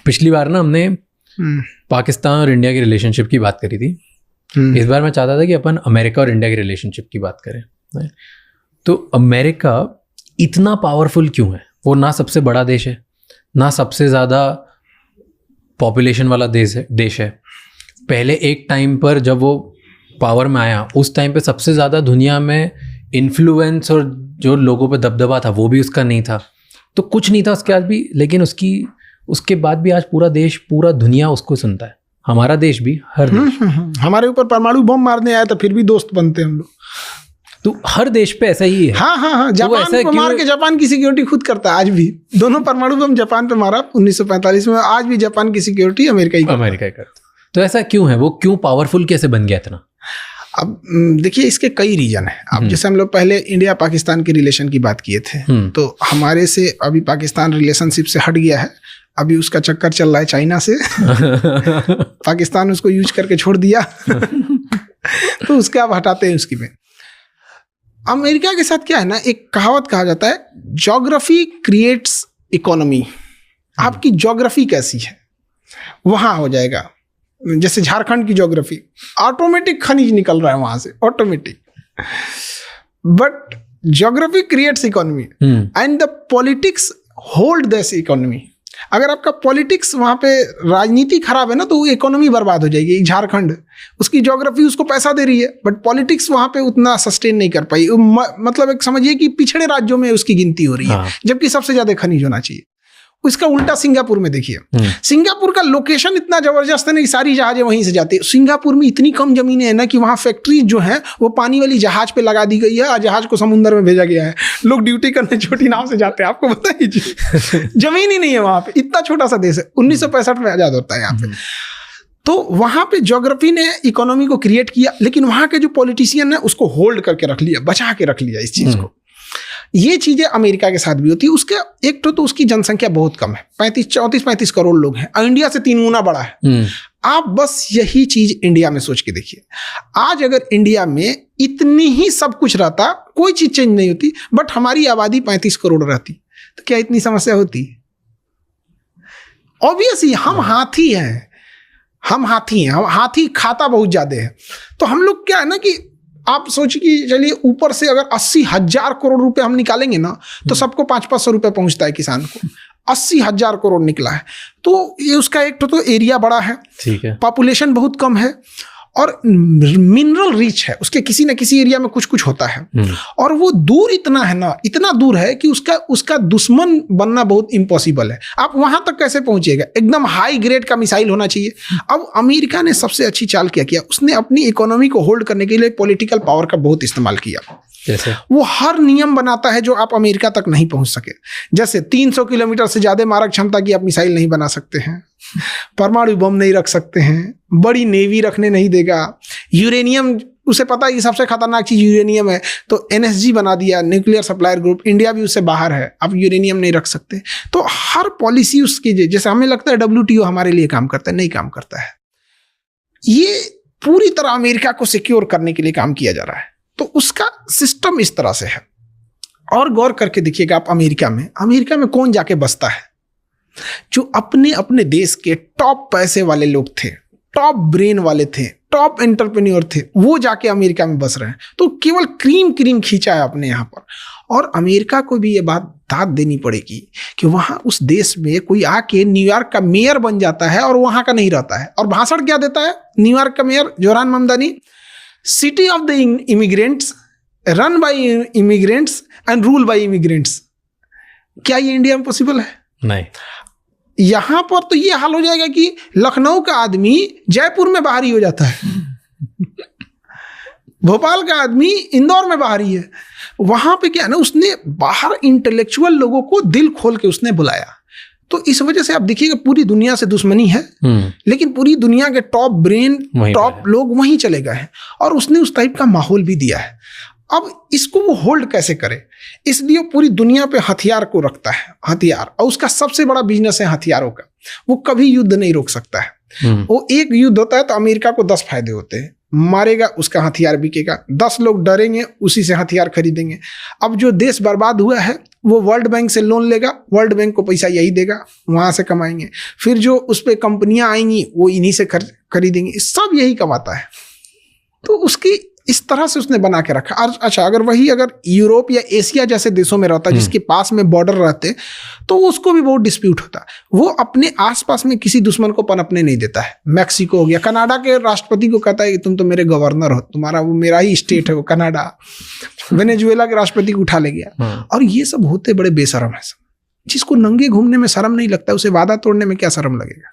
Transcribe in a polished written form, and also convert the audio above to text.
पिछली बार ना हमने पाकिस्तान और इंडिया की रिलेशनशिप की बात करी थी। इस बार मैं चाहता था कि अपन अमेरिका और इंडिया की रिलेशनशिप की बात करें। तो अमेरिका इतना पावरफुल क्यों है? वो ना सबसे बड़ा देश है, ना सबसे ज़्यादा पॉपुलेशन वाला देश है। पहले एक टाइम पर जब वो पावर में आया, उस टाइम पे सबसे ज़्यादा दुनिया में इन्फ्लुएंस और जो लोगों पे दबदबा था वो भी उसका नहीं था। तो कुछ नहीं था उसके बाद भी, लेकिन उसके बाद भी आज पूरा देश, पूरा दुनिया उसको सुनता है। हमारा देश भी, हर देश। हमारे ऊपर परमाणु बम मारने आया तो फिर भी दोस्त बनते हैं हम लोग। तो हर देश पे ऐसा ही है। हाँ, जापान को मार के जापान की सिक्योरिटी खुद करता है आज भी। दोनों परमाणु बम जापान पे मारा 1945 में, आज भी जापान की सिक्योरिटी अमेरिका ही करता। तो ऐसा क्यों है? वो क्यों पावरफुल कैसे बन गया इतना? अब देखिए, इसके कई रीजन है। अब जैसे हम लोग पहले इंडिया पाकिस्तान के रिलेशन की बात किए थे, तो हमारे से अभी पाकिस्तान रिलेशनशिप से हट गया है। अभी उसका चक्कर चल रहा है चाइना से। पाकिस्तान उसको यूज करके छोड़ दिया। तो उसके अब हटाते हैं उसकी में। अमेरिका के साथ क्या है ना, एक कहावत कहा जाता है, ज्योग्राफी क्रिएट्स इकोनॉमी। आपकी ज्योग्राफी कैसी है वहां हो जाएगा। जैसे झारखंड की ज्योग्राफी, ऑटोमेटिक खनिज निकल रहा है वहां से, automatic. But geography creates economy and the politics hold this economy. अगर आपका पॉलिटिक्स वहाँ पे राजनीति खराब है ना, तो वो इकोनॉमी बर्बाद हो जाएगी। झारखंड, उसकी ज्योग्राफी उसको पैसा दे रही है, बट पॉलिटिक्स वहाँ पे उतना सस्टेन नहीं कर पाई। मतलब एक समझिए कि पिछड़े राज्यों में उसकी गिनती हो रही है, जबकि सबसे ज्यादा खनिज होना चाहिए। इसका उल्टा सिंगापुर में देखिए, सिंगापुर का लोकेशन इतना जबरदस्त है ना कि सारी जहाजें वहीं से जाती है। सिंगापुर में इतनी कम जमीनें हैं ना कि वहाँ फैक्ट्रीज जो हैं वो पानी वाली जहाज पे लगा दी गई है और जहाज को समुद्र में भेजा गया है। लोग ड्यूटी करने छोटी नाव से जाते हैं, आपको पता ही जी। जमीन ही नहीं है वहाँ पे, इतना छोटा सा देश है। 1965 में आजाद होता है यहाँ पे। तो वहाँ पे ज्योग्राफी ने इकोनॉमी को क्रिएट किया, लेकिन वहाँ के जो पॉलिटिशियन है उसको होल्ड करके रख लिया, बचा के रख लिया इस चीज को। ये चीजें अमेरिका के साथ भी होती है। उसके एक तो उसकी जनसंख्या बहुत कम है, 35 करोड़ लोग हैं, इंडिया से 3 गुना बड़ा है। आप बस यही चीज इंडिया में सोच के देखिए। आज अगर इंडिया में इतनी ही सब कुछ रहता, कोई चीज चेंज नहीं होती, बट हमारी आबादी 35 करोड़ रहती, तो क्या इतनी समस्या होती? ऑब्वियसली हम हाथी हैं, हम हाथी खाता बहुत ज्यादा है। तो हम लोग क्या है ना कि आप सोचिए कि चलिए ऊपर से अगर 80,000 करोड़ रुपए हम निकालेंगे ना, तो सबको 500 रुपए पहुंचता है किसान को। 80,000 करोड़ निकला है, तो ये उसका एक तो एरिया बड़ा है, ठीक है, पॉपुलेशन बहुत कम है, और मिनरल रिच है, उसके किसी न किसी एरिया में कुछ कुछ होता है। और वो दूर इतना है ना, इतना दूर है कि उसका दुश्मन बनना बहुत इम्पॉसिबल है। आप वहां तक कैसे पहुंचिएगा? एकदम हाई ग्रेड का मिसाइल होना चाहिए। अब अमेरिका ने सबसे अच्छी चाल क्या किया, उसने अपनी इकोनॉमी को होल्ड करने के लिए पॉलिटिकल पावर का बहुत इस्तेमाल किया। जैसे वो हर नियम बनाता है जो आप अमेरिका तक नहीं पहुंच सके। जैसे 300 किलोमीटर से ज्यादा मारक क्षमता की आप मिसाइल नहीं बना सकते हैं, परमाणु बम नहीं रख सकते हैं, बड़ी नेवी रखने नहीं देगा, यूरेनियम, उसे पता है कि सबसे खतरनाक चीज यूरेनियम है, तो NSG बना दिया, न्यूक्लियर सप्लायर ग्रुप। इंडिया भी उससे बाहर है, आप यूरेनियम नहीं रख सकते। तो हर पॉलिसी उसकी, जैसे हमें लगता है WTO हमारे लिए काम करता है, नहीं काम करता है। ये पूरी तरह अमेरिका को सिक्योर करने के लिए काम किया जा रहा है। तो उसका सिस्टम इस तरह से है। और गौर करके देखिएगा आप, अमेरिका में कौन जाके बसता है? जो अपने अपने देश के टॉप पैसे वाले लोग थे, टॉप ब्रेन वाले थे, टॉप एंटरप्रेन्योर थे, वो जाके अमेरिका में बस रहे हैं। तो केवल क्रीम खींचा है अपने यहाँ पर। और अमेरिका को भी ये बात दाद देनी पड़ेगी कि वहाँ उस देश में कोई आके न्यूयॉर्क का मेयर बन जाता है और वहाँ का नहीं रहता है। और भाषण क्या देता है न्यूयॉर्क का mayor Zohran Mamdani? City of the immigrants, run by immigrants and rule by immigrants. क्या ये इंडिया में पॉसिबल है? नहीं। यहां पर तो ये हाल हो जाएगा कि लखनऊ का आदमी जयपुर में बाहरी हो जाता है, भोपाल का आदमी इंदौर में बाहरी है। वहां पे क्या है ना, उसने बाहर इंटेलेक्चुअल लोगों को दिल खोल के उसने बुलाया। तो इस वजह से आप देखिएगा पूरी दुनिया से दुश्मनी है, लेकिन पूरी दुनिया के टॉप ब्रेन, टॉप लोग वहीं चले गए हैं, और उसने उस टाइप का माहौल भी दिया है। अब इसको वो होल्ड कैसे करे, इसलिए पूरी दुनिया पे हथियार को रखता है, हथियार, और उसका सबसे बड़ा बिजनेस है हथियारों का। वो कभी युद्ध नहीं रोक सकता है। वो एक युद्ध होता है तो अमेरिका को 10 फायदे होते हैं। मारेगा उसका हथियार बिकेगा, 10 लोग डरेंगे उसी से हथियार खरीदेंगे। अब जो देश बर्बाद हुआ है वो वर्ल्ड बैंक से लोन लेगा, वर्ल्ड बैंक को पैसा यही देगा, वहाँ से कमाएंगे। फिर जो उस पर कंपनियां आएंगी वो इन्हीं से खरीदेंगे, सब यही कमाता है। तो उसकी इस तरह से उसने बना के रखा। अच्छा, अगर यूरोप या एशिया जैसे देशों में रहता जिसके पास में बॉर्डर रहते तो उसको भी बहुत डिस्प्यूट होता। वो अपने आसपास में किसी दुश्मन को पनपने नहीं देता है। मैक्सिको हो गया, कनाडा के राष्ट्रपति को कहता है कि तुम तो मेरे गवर्नर हो, तुम्हारा वो मेरा ही स्टेट है वो कनाडा। वेनेजुएला के राष्ट्रपति को उठा ले गया। और ये सब होते बड़े बेशरम है। जिसको नंगे घूमने में शर्म नहीं लगता उसे वादा तोड़ने में क्या शर्म लगेगा।